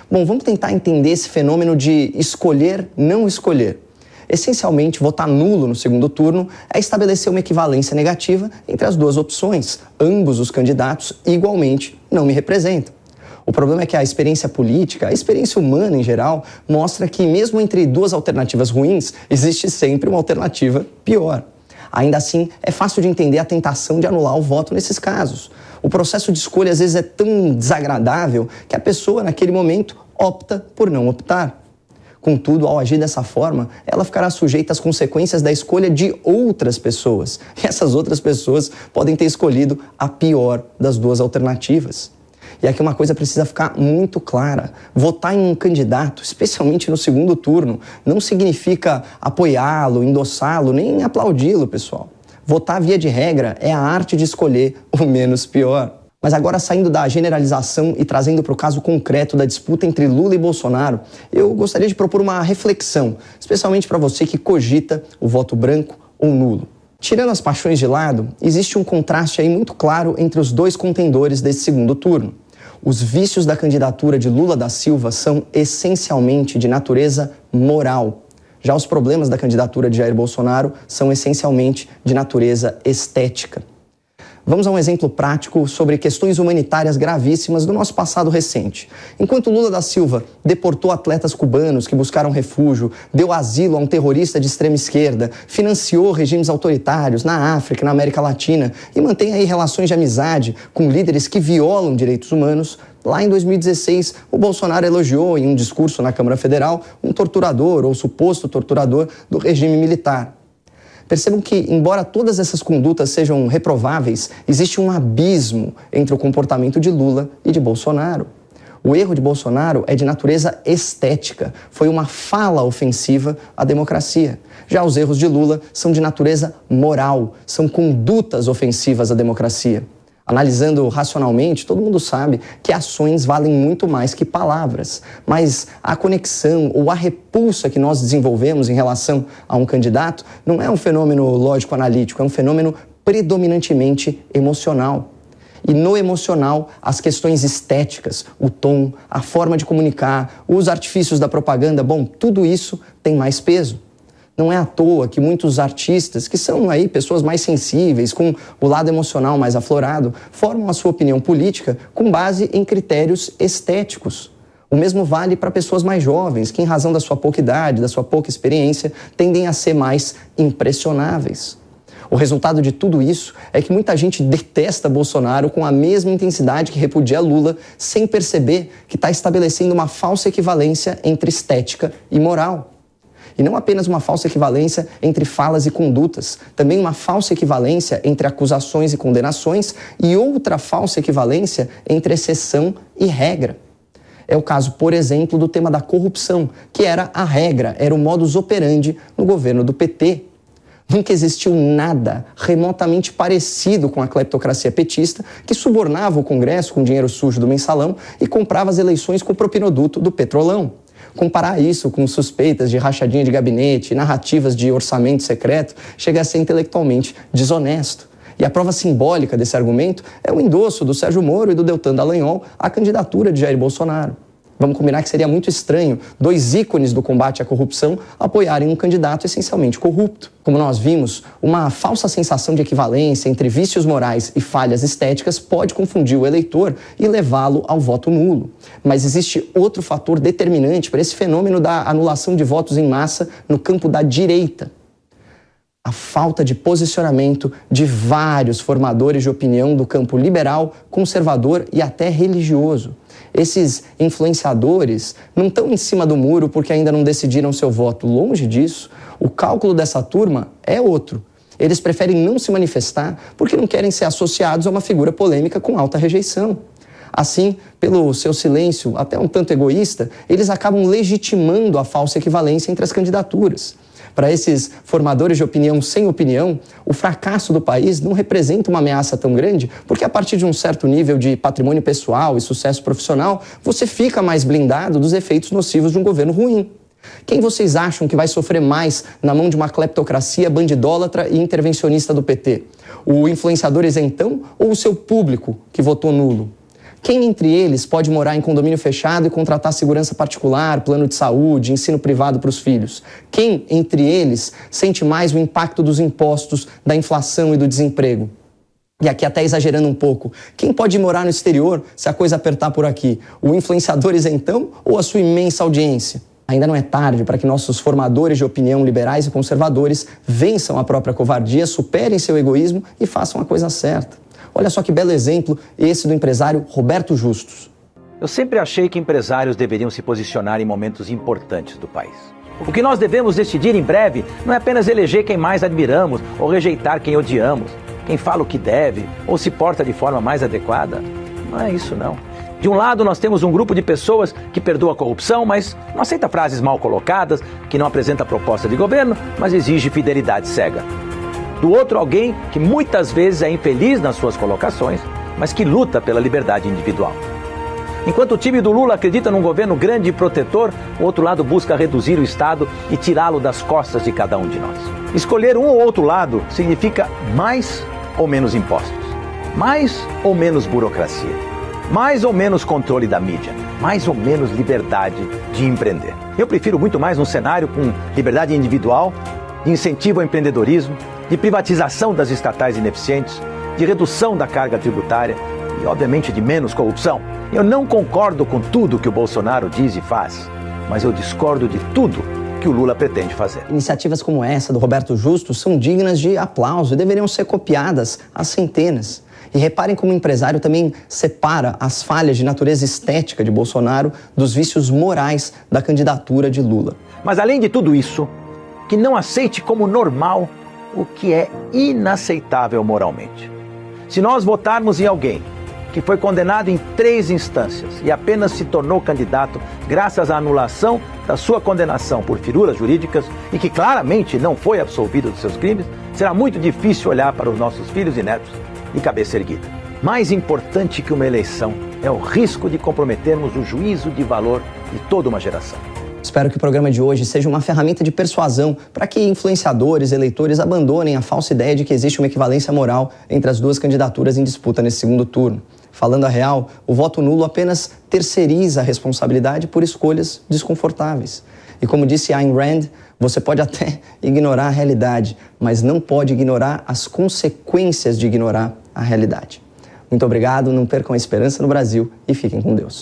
Bom, vamos tentar entender esse fenômeno de escolher, não escolher. Essencialmente, votar nulo no segundo turno é estabelecer uma equivalência negativa entre as duas opções. Ambos os candidatos, igualmente, não me representam. O problema é que a experiência política, a experiência humana em geral, mostra que mesmo entre duas alternativas ruins, existe sempre uma alternativa pior. Ainda assim, é fácil de entender a tentação de anular o voto nesses casos. O processo de escolha às vezes é tão desagradável que a pessoa, naquele momento, opta por não optar. Contudo, ao agir dessa forma, ela ficará sujeita às consequências da escolha de outras pessoas. E essas outras pessoas podem ter escolhido a pior das duas alternativas. E aqui uma coisa precisa ficar muito clara. Votar em um candidato, especialmente no segundo turno, não significa apoiá-lo, endossá-lo, nem aplaudi-lo, pessoal. Votar, via de regra, é a arte de escolher o menos pior. Mas agora, saindo da generalização e trazendo para o caso concreto da disputa entre Lula e Bolsonaro, eu gostaria de propor uma reflexão, especialmente para você que cogita o voto branco ou nulo. Tirando as paixões de lado, existe um contraste aí muito claro entre os dois contendores desse segundo turno. Os vícios da candidatura de Lula da Silva são essencialmente de natureza moral. Já os problemas da candidatura de Jair Bolsonaro são essencialmente de natureza estética. Vamos a um exemplo prático sobre questões humanitárias gravíssimas do nosso passado recente. Enquanto Lula da Silva deportou atletas cubanos que buscaram refúgio, deu asilo a um terrorista de extrema esquerda, financiou regimes autoritários na África e na América Latina e mantém aí relações de amizade com líderes que violam direitos humanos, lá em 2016, o Bolsonaro elogiou em um discurso na Câmara Federal um torturador ou suposto torturador do regime militar. Percebam que, embora todas essas condutas sejam reprováveis, existe um abismo entre o comportamento de Lula e de Bolsonaro. O erro de Bolsonaro é de natureza estética, foi uma fala ofensiva à democracia. Já os erros de Lula são de natureza moral, são condutas ofensivas à democracia. Analisando racionalmente, todo mundo sabe que ações valem muito mais que palavras, mas a conexão ou a repulsa que nós desenvolvemos em relação a um candidato não é um fenômeno lógico-analítico, é um fenômeno predominantemente emocional. E no emocional, as questões estéticas, o tom, a forma de comunicar, os artifícios da propaganda, bom, tudo isso tem mais peso. Não é à toa que muitos artistas, que são aí pessoas mais sensíveis, com o lado emocional mais aflorado, formam a sua opinião política com base em critérios estéticos. O mesmo vale para pessoas mais jovens, que em razão da sua pouca idade, da sua pouca experiência, tendem a ser mais impressionáveis. O resultado de tudo isso é que muita gente detesta Bolsonaro com a mesma intensidade que repudia Lula, sem perceber que está estabelecendo uma falsa equivalência entre estética e moral. E não apenas uma falsa equivalência entre falas e condutas, também uma falsa equivalência entre acusações e condenações e outra falsa equivalência entre exceção e regra. É o caso, por exemplo, do tema da corrupção, que era a regra, era o modus operandi no governo do PT. Nunca existiu nada remotamente parecido com a cleptocracia petista, que subornava o Congresso com dinheiro sujo do mensalão e comprava as eleições com o propinoduto do Petrolão. Comparar isso com suspeitas de rachadinha de gabinete, narrativas de orçamento secreto, chega a ser intelectualmente desonesto. E a prova simbólica desse argumento é o endosso do Sérgio Moro e do Deltan Dallagnol à candidatura de Jair Bolsonaro. Vamos combinar que seria muito estranho dois ícones do combate à corrupção apoiarem um candidato essencialmente corrupto. Como nós vimos, uma falsa sensação de equivalência entre vícios morais e falhas estéticas pode confundir o eleitor e levá-lo ao voto nulo. Mas existe outro fator determinante para esse fenômeno da anulação de votos em massa no campo da direita. A falta de posicionamento de vários formadores de opinião do campo liberal, conservador e até religioso. Esses influenciadores não estão em cima do muro porque ainda não decidiram seu voto. Longe disso, o cálculo dessa turma é outro. Eles preferem não se manifestar porque não querem ser associados a uma figura polêmica com alta rejeição. Assim, pelo seu silêncio, até um tanto egoísta, eles acabam legitimando a falsa equivalência entre as candidaturas. Para esses formadores de opinião sem opinião, o fracasso do país não representa uma ameaça tão grande, porque a partir de um certo nível de patrimônio pessoal e sucesso profissional, você fica mais blindado dos efeitos nocivos de um governo ruim. Quem vocês acham que vai sofrer mais na mão de uma cleptocracia bandidólatra e intervencionista do PT? O influenciador isentão ou o seu público que votou nulo? Quem entre eles pode morar em condomínio fechado e contratar segurança particular, plano de saúde, ensino privado para os filhos? Quem entre eles sente mais o impacto dos impostos, da inflação e do desemprego? E aqui até exagerando um pouco, quem pode morar no exterior se a coisa apertar por aqui? O influenciador isentão ou a sua imensa audiência? Ainda não é tarde para que nossos formadores de opinião liberais e conservadores vençam a própria covardia, superem seu egoísmo e façam a coisa certa. Olha só que belo exemplo esse do empresário Roberto Justus. Eu sempre achei que empresários deveriam se posicionar em momentos importantes do país. O que nós devemos decidir em breve não é apenas eleger quem mais admiramos ou rejeitar quem odiamos, quem fala o que deve ou se porta de forma mais adequada. Não é isso não. De um lado nós temos um grupo de pessoas que perdoa a corrupção, mas não aceita frases mal colocadas, que não apresenta proposta de governo, mas exige fidelidade cega. Do outro, alguém que muitas vezes é infeliz nas suas colocações, mas que luta pela liberdade individual. Enquanto o time do Lula acredita num governo grande e protetor, o outro lado busca reduzir o Estado e tirá-lo das costas de cada um de nós. Escolher um ou outro lado significa mais ou menos impostos, mais ou menos burocracia, mais ou menos controle da mídia, mais ou menos liberdade de empreender. Eu prefiro muito mais um cenário com liberdade individual, de incentivo ao empreendedorismo, de privatização das estatais ineficientes, de redução da carga tributária e, obviamente, de menos corrupção. Eu não concordo com tudo que o Bolsonaro diz e faz, mas eu discordo de tudo que o Lula pretende fazer. Iniciativas como essa do Roberto Justus são dignas de aplauso e deveriam ser copiadas às centenas. E reparem como o empresário também separa as falhas de natureza estética de Bolsonaro dos vícios morais da candidatura de Lula. Mas, além de tudo isso, que não aceite como normal o que é inaceitável moralmente. Se nós votarmos em alguém que foi condenado em 3 instâncias e apenas se tornou candidato graças à anulação da sua condenação por firulas jurídicas e que claramente não foi absolvido dos seus crimes, será muito difícil olhar para os nossos filhos e netos de cabeça erguida. Mais importante que uma eleição é o risco de comprometermos o juízo de valor de toda uma geração. Espero que o programa de hoje seja uma ferramenta de persuasão para que influenciadores, eleitores abandonem a falsa ideia de que existe uma equivalência moral entre as duas candidaturas em disputa nesse segundo turno. Falando a real, o voto nulo apenas terceiriza a responsabilidade por escolhas desconfortáveis. E como disse Ayn Rand, você pode até ignorar a realidade, mas não pode ignorar as consequências de ignorar a realidade. Muito obrigado, não percam a esperança no Brasil e fiquem com Deus.